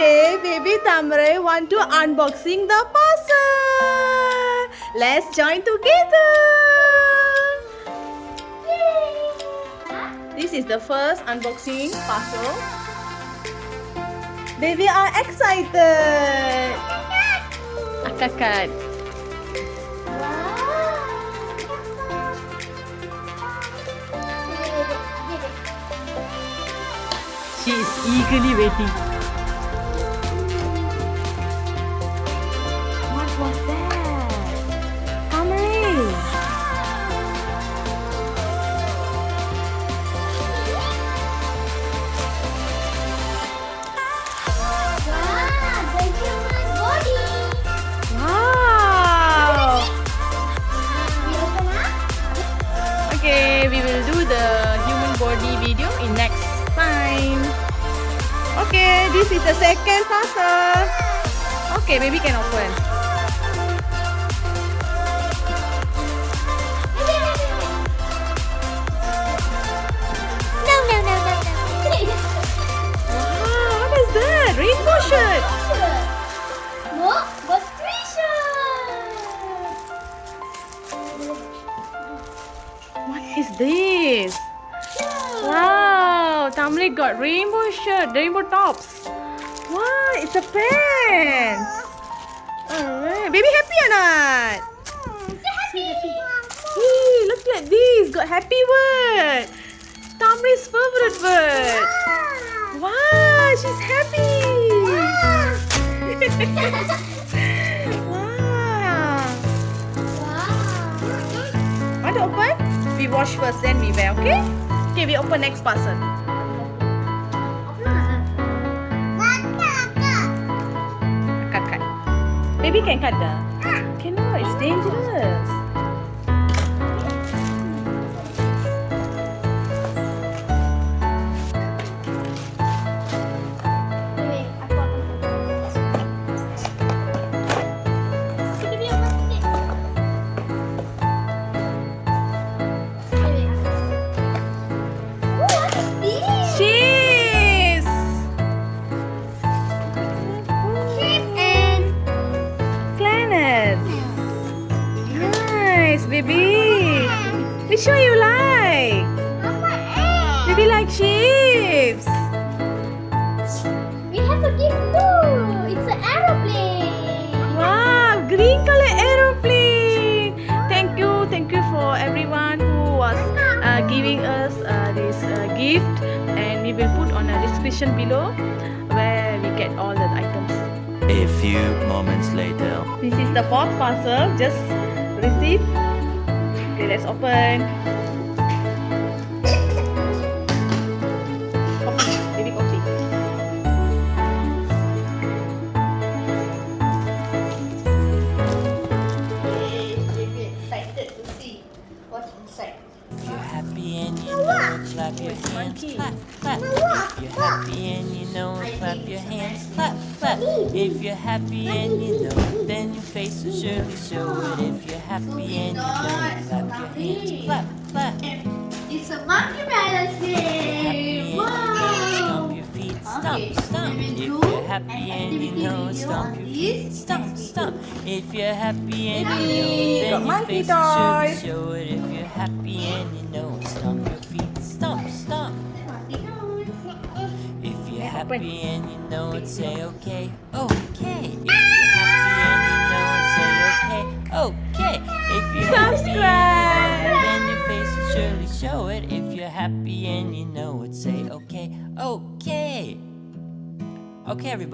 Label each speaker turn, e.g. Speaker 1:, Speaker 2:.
Speaker 1: Today, Baby Thamarai want to unboxing the parcel. Let's join together. This is the first unboxing parcel. Baby are excited. Akakat. She is eagerly waiting. What was that? Thamarai. Wow! Okay, we will do the human body video in next time. Okay, this is the second parcel. Okay, maybe can open.
Speaker 2: No.
Speaker 1: Wow, what is that? Rainbow shirt.
Speaker 2: No, but precious.
Speaker 1: What is this? Wow, Thamarai got rainbow shirt, rainbow tops. Wow, it's a pants. Alright, baby happy or not? Hey, look at this, got happy word. Thamarai's favorite word. Wow, she's happy. Wow. Want to open? We wash first, then we wear, okay? Okay, we open next parcel. Cut. Baby can cut the. Cannot, it's dangerous. Baby, which one you like? Baby like shapes.
Speaker 2: We have a gift too. It's an aeroplane.
Speaker 1: Wow, green color aeroplane. Thank you for everyone who was giving us this gift, and we will put on a description below where we get all the items.
Speaker 3: A few moments later.
Speaker 1: This is the fourth parcel just received. Okay, let's open. Coffee, baby coffee.
Speaker 2: Baby excited to see what's inside.
Speaker 4: If you're happy and you know it, clap your hands, clap, clap. If you're happy and you know it, clap your hands, clap, clap. If you're happy and you know it, then your face will surely show it. If you're happy and you know it, clap your hands, clap, clap.
Speaker 2: It's a monkey balance
Speaker 4: Happy
Speaker 2: game.
Speaker 4: and you know it, stomp your feet, stomp, stomp. If you're happy and you know it, stomp your feet, stomp, stomp. If you're happy and you know it, then your
Speaker 1: monkey
Speaker 4: face will surely
Speaker 1: toys.
Speaker 4: show it. If you're happy and you know it, stomp your feet, stomp, stomp. If you're happy and you know it, say okay, okay. If you're happy and you know it, say okay, okay. If you're happy and you know it, then your face will surely show it. If you're happy and you know it, say okay, okay. Okay, everybody.